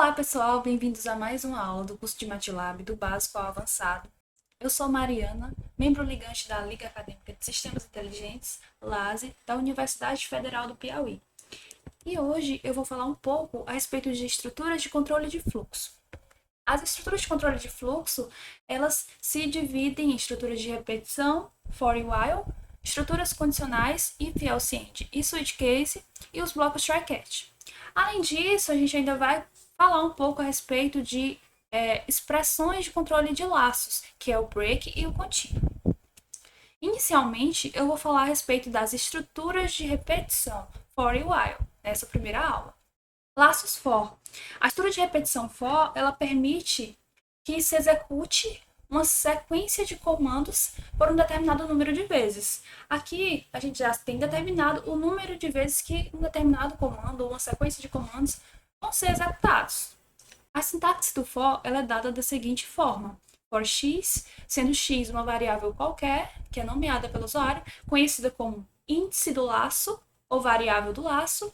Olá, pessoal, bem-vindos a mais uma aula do curso de MATLAB do básico ao avançado. Eu sou Mariana, membro ligante da Liga Acadêmica de Sistemas Inteligentes, LASE, da Universidade Federal do Piauí. E hoje eu vou falar um pouco a respeito de estruturas de controle de fluxo. As estruturas de controle de fluxo, elas se dividem em estruturas de repetição, for e while, estruturas condicionais, if, else, end e switch case, e os blocos try-catch. Além disso, a gente ainda vai falar um pouco a respeito de expressões de controle de laços, que é o break e o contínuo. Inicialmente, eu vou falar a respeito das estruturas de repetição, for e while, nessa primeira aula. Laços for. A estrutura de repetição for, ela permite que se execute uma sequência de comandos por um determinado número de vezes. Aqui, a gente já tem determinado o número de vezes que um determinado comando ou uma sequência de comandos vão ser executados. A sintaxe do for ela é dada da seguinte forma: for x, sendo x uma variável qualquer, que é nomeada pelo usuário, conhecida como índice do laço ou variável do laço,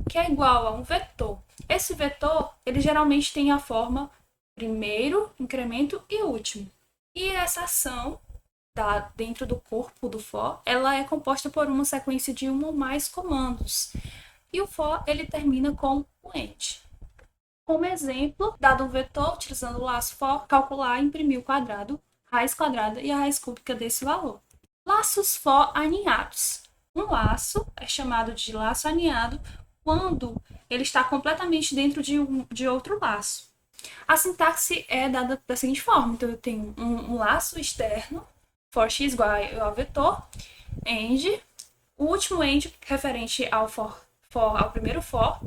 que é igual a um vetor. Esse vetor, ele geralmente tem a forma primeiro, incremento e último. E essa ação dentro do corpo do for, ela é composta por uma sequência de um ou mais comandos. E o for, ele termina com o end. Como exemplo, dado um vetor, utilizando o laço for, calcular e imprimir o quadrado, raiz quadrada e a raiz cúbica desse valor. Laços for aninhados. Um laço é chamado de laço aninhado quando ele está completamente dentro de outro laço. A sintaxe é dada da seguinte forma: então eu tenho um laço externo, for x igual ao vetor, end, o último end referente ao ao primeiro for,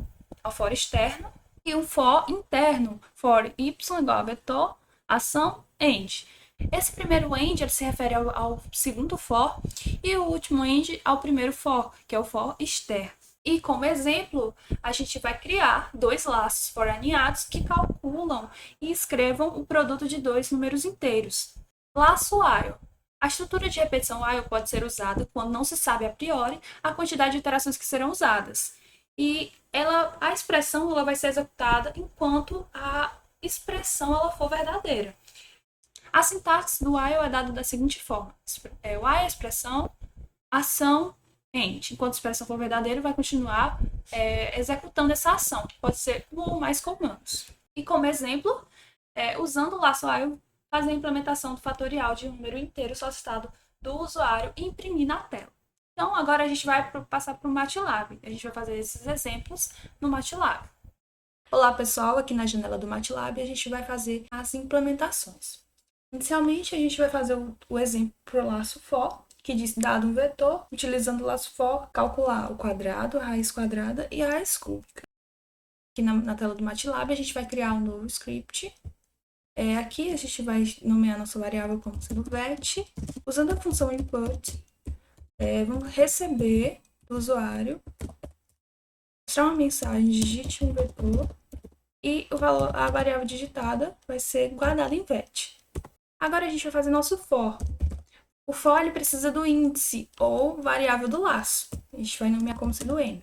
ao for externo, e um for interno, for y igual a vetor, ação, end. Esse primeiro end ele se refere ao segundo for e o último end ao primeiro for, que é o for externo. E como exemplo, a gente vai criar dois laços for aninhados que calculam e escrevam o produto de dois números inteiros. Laço while. A estrutura de repetição while pode ser usada quando não se sabe a priori a quantidade de iterações que serão usadas. E a expressão ela vai ser executada enquanto a expressão ela for verdadeira. A sintaxe do while é dada da seguinte forma: while é expressão, ação, end. Enquanto a expressão for verdadeira, vai continuar executando essa ação, que pode ser um ou mais comandos. E como exemplo, usando o laço while, fazer a implementação do fatorial de um número inteiro solicitado do usuário e imprimir na tela. Então, agora a gente vai passar para o MATLAB. A gente vai fazer esses exemplos no MATLAB. Olá, pessoal. Aqui na janela do MATLAB, a gente vai fazer as implementações. Inicialmente, a gente vai fazer o exemplo para o laço for, que diz, dado um vetor, utilizando o laço for, calcular o quadrado, a raiz quadrada e a raiz cúbica. Aqui na tela do MATLAB, a gente vai criar um novo script. Aqui a gente vai nomear nossa variável como sendo vet, usando a função input. Vamos receber do usuário, mostrar uma mensagem, digite um vetor e a variável digitada vai ser guardada em vet. Agora a gente vai fazer nosso for. O for ele precisa do índice ou variável do laço. A gente vai nomear como sendo m.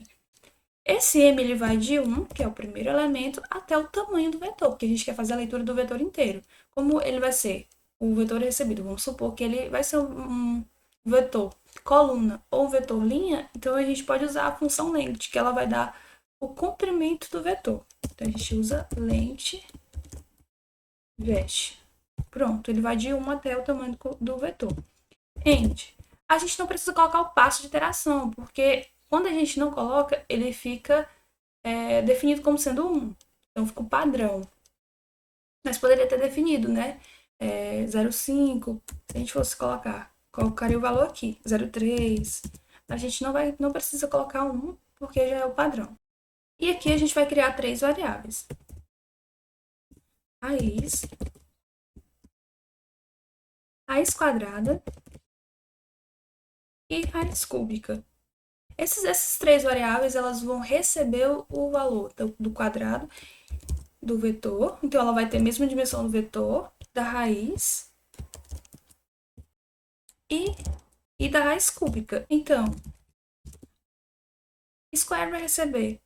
Esse m ele vai de 1, que é o primeiro elemento, até o tamanho do vetor, porque a gente quer fazer a leitura do vetor inteiro. Como ele vai ser o vetor recebido? Vamos supor que ele vai ser um vetor coluna ou vetor linha, então a gente pode usar a função length, que ela vai dar o comprimento do vetor. Então a gente usa length vet. Pronto, ele vai de 1 até o tamanho do vetor. End. A gente não precisa colocar o passo de iteração, porque quando a gente não coloca, ele fica definido como sendo 1. Então fica o padrão. Mas poderia ter definido, né? 0,5, se a gente fosse colocaria o valor aqui, 0,3. A gente não precisa colocar 1, porque já é o padrão. E aqui a gente vai criar 3 variáveis. Raiz quadrada e raiz cúbica. Essas 3 variáveis elas vão receber o valor do quadrado do vetor, então ela vai ter a mesma dimensão do vetor, da raiz e da raiz cúbica. Então, square vai receber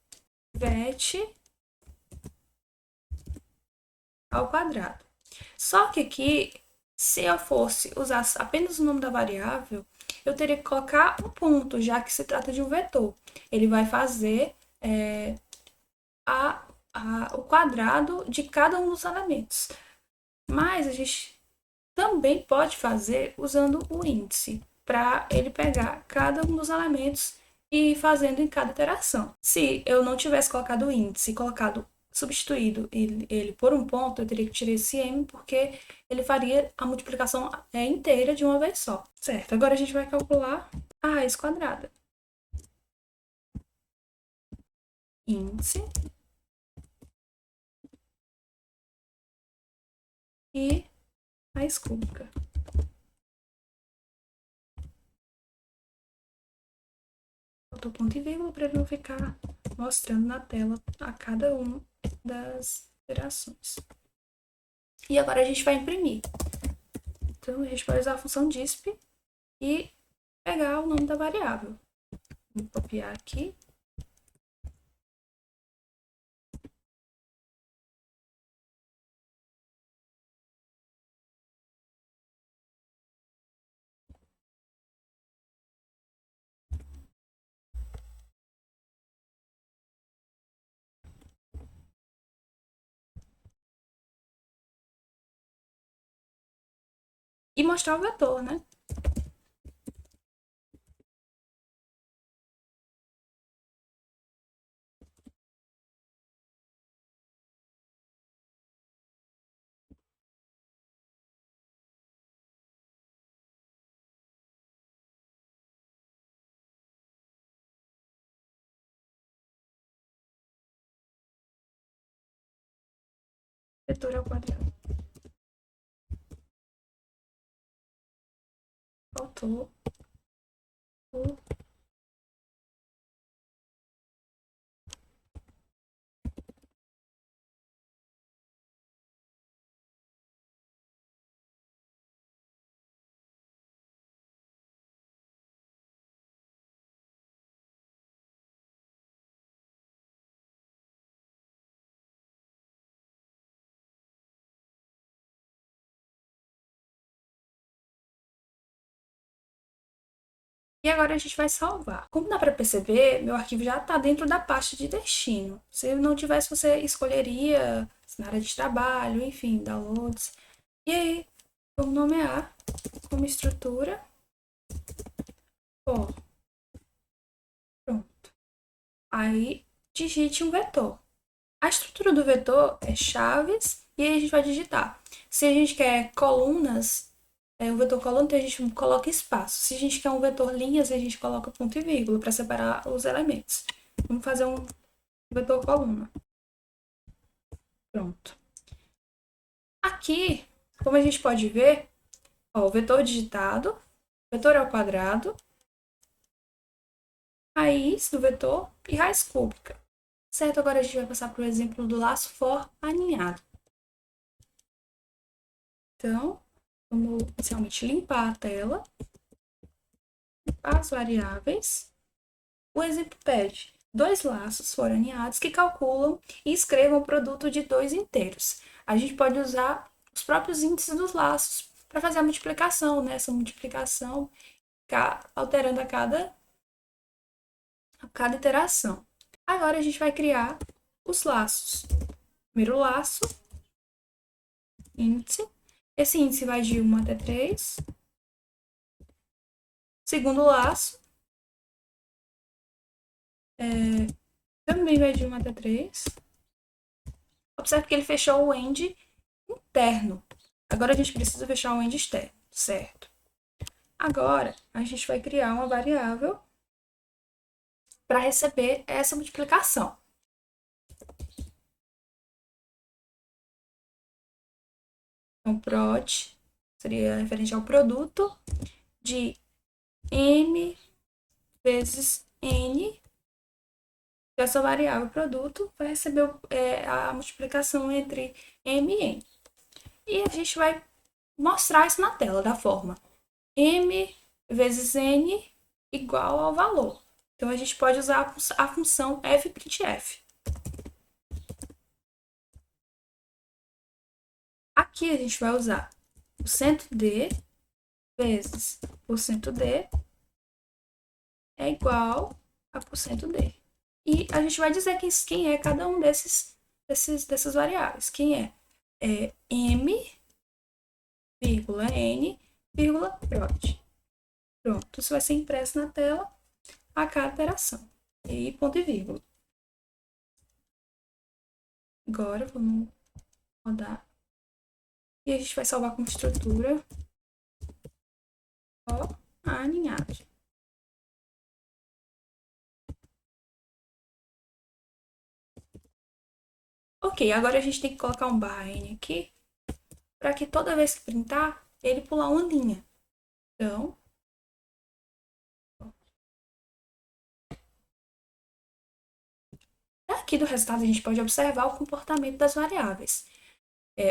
vet ao quadrado. Só que aqui, se eu fosse usar apenas o nome da variável, eu teria que colocar um ponto, já que se trata de um vetor. Ele vai fazer o quadrado de cada um dos elementos. Mas a gente também pode fazer usando o índice, para ele pegar cada um dos elementos e ir fazendo em cada iteração. Se eu não tivesse colocado o índice, substituído ele por um ponto, eu teria que tirar esse m, porque ele faria a multiplicação inteira de uma vez só, certo? Agora a gente vai calcular a raiz quadrada. Índice e raiz cúbica. Faltou ponto e vírgula para ele não ficar mostrando na tela a cada uma das iterações. E agora a gente vai imprimir. Então, a gente vai usar a função disp e pegar o nome da variável. Vou copiar aqui. E mostrar o vetor, né? Vetor ao quadrado. Faltou o E agora a gente vai salvar. Como dá para perceber, meu arquivo já está dentro da pasta de destino. Se não tivesse, você escolheria na área de trabalho, enfim, downloads. E aí, vamos nomear como estrutura. Ó, pronto. Aí, digite um vetor. A estrutura do vetor é chaves e aí a gente vai digitar. Se a gente quer colunas, um vetor coluna, então a gente coloca espaço. Se a gente quer um vetor linhas, a gente coloca ponto e vírgula para separar os elementos. Vamos fazer um vetor coluna. Pronto. Aqui, como a gente pode ver, ó, o vetor digitado, vetor ao quadrado, raiz do vetor e raiz cúbica. Certo? Agora a gente vai passar para o exemplo do laço for aninhado. Então, vamos inicialmente limpar a tela, limpar as variáveis. O exemplo pede dois laços for aninhados que calculam e escrevam o produto de dois inteiros. A gente pode usar os próprios índices dos laços para fazer a multiplicação, né? Essa multiplicação alterando a cada iteração. Agora a gente vai criar os laços. Primeiro laço, índice. Esse índice vai de 1 até 3. Segundo laço, também vai de 1 até 3. Observe que ele fechou o end interno. Agora a gente precisa fechar o end externo, certo? Agora, a gente vai criar uma variável para receber essa multiplicação. Então, prod seria referente ao produto de m vezes n. Essa variável produto vai receber a multiplicação entre m e n. E a gente vai mostrar isso na tela da forma m vezes n igual ao valor. Então, a gente pode usar a função fprintf. Aqui a gente vai usar o cento d vezes por cento d é igual a por cento d. E a gente vai dizer quem é cada um dessas variáveis. Quem é m, vírgula, n, vírgula, prod. Pronto, isso vai ser impresso na tela a cada operação. E ponto e vírgula. Agora vamos rodar. E a gente vai salvar como estrutura ó, a aninhagem. Ok, agora a gente tem que colocar um barra N aqui para que toda vez que printar, ele pular uma linha. Então, aqui do resultado a gente pode observar o comportamento das variáveis.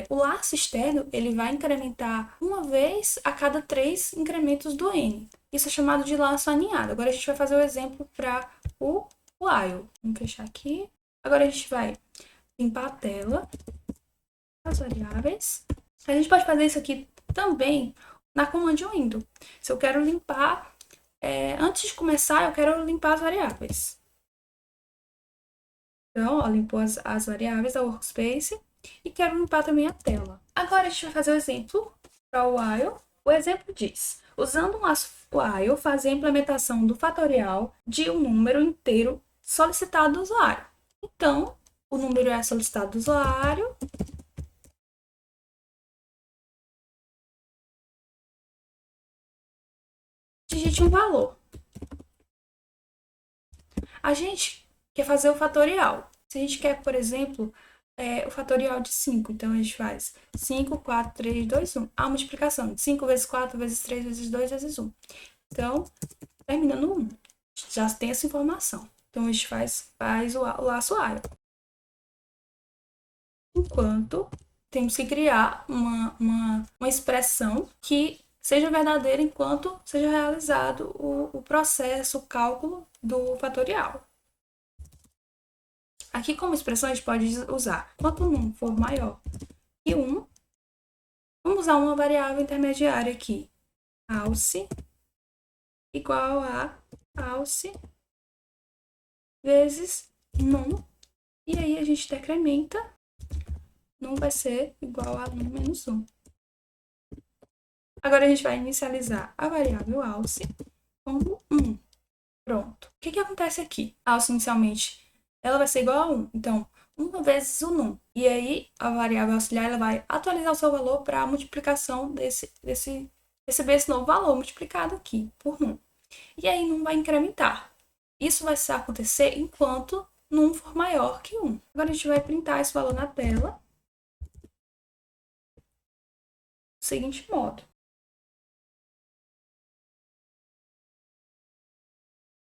O laço externo ele vai incrementar uma vez a cada 3 incrementos do N. Isso é chamado de laço aninhado. Agora a gente vai fazer o exemplo para o while. Vamos fechar aqui. Agora a gente vai limpar a tela, as variáveis. A gente pode fazer isso aqui também na command window. Se eu quero limpar, antes de começar, eu quero limpar as variáveis. Então, ó, limpou as variáveis da workspace e quero limpar também a tela. Agora a gente vai fazer o exemplo para o while. O exemplo diz: usando um laço while, fazer a implementação do fatorial de um número inteiro solicitado do usuário. Então, o número é solicitado do usuário. Digite um valor. A gente quer fazer o fatorial. Se a gente quer, por exemplo, o fatorial de 5, então a gente faz 5, 4, 3, 2, 1. A multiplicação de 5 vezes 4 vezes 3 vezes 2 vezes 1. Então, termina no 1. Já tem essa informação. Então, a gente faz o laço while. Enquanto temos que criar uma expressão que seja verdadeira enquanto seja realizado o processo, o cálculo do fatorial. Aqui, como expressão, a gente pode usar quanto o número for maior que 1. Vamos usar uma variável intermediária aqui. Alce igual a alce vezes num. E aí a gente decrementa. Num vai ser igual a num menos 1. Agora a gente vai inicializar a variável alce como 1. Pronto. O que acontece aqui? A alce inicialmente ela vai ser igual a 1. Então, 1 vezes o num. E aí, a variável auxiliar ela vai atualizar o seu valor para a multiplicação receber esse novo valor multiplicado aqui por num. E aí, num vai incrementar. Isso vai acontecer enquanto num for maior que 1. Agora, a gente vai printar esse valor na tela. Do seguinte modo.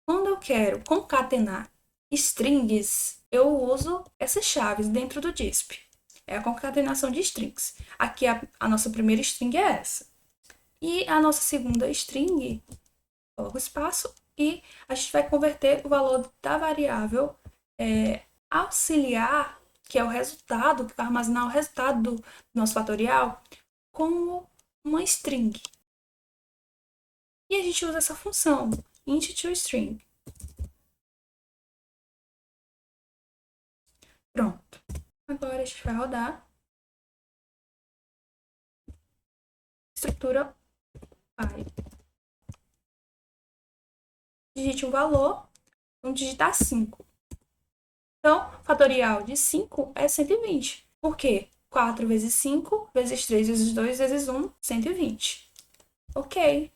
Quando eu quero concatenar strings, eu uso essas chaves dentro do DISP. É a concatenação de strings. Aqui a nossa primeira string é essa. E a nossa segunda string, coloca o espaço, e a gente vai converter o valor da variável auxiliar, que é o resultado, que vai armazenar o resultado do nosso fatorial, como uma string. E a gente usa essa função, int2string. Pronto. Agora a gente vai rodar. Estrutura pai. Digite um valor. Vamos digitar 5. Então, fatorial de 5 é 120. Por quê? 4 vezes 5, vezes 3, vezes 2, vezes 1, 120. Ok.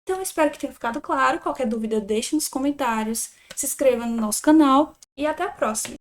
Então, eu espero que tenha ficado claro. Qualquer dúvida, deixe nos comentários. Se inscreva no nosso canal. E até a próxima.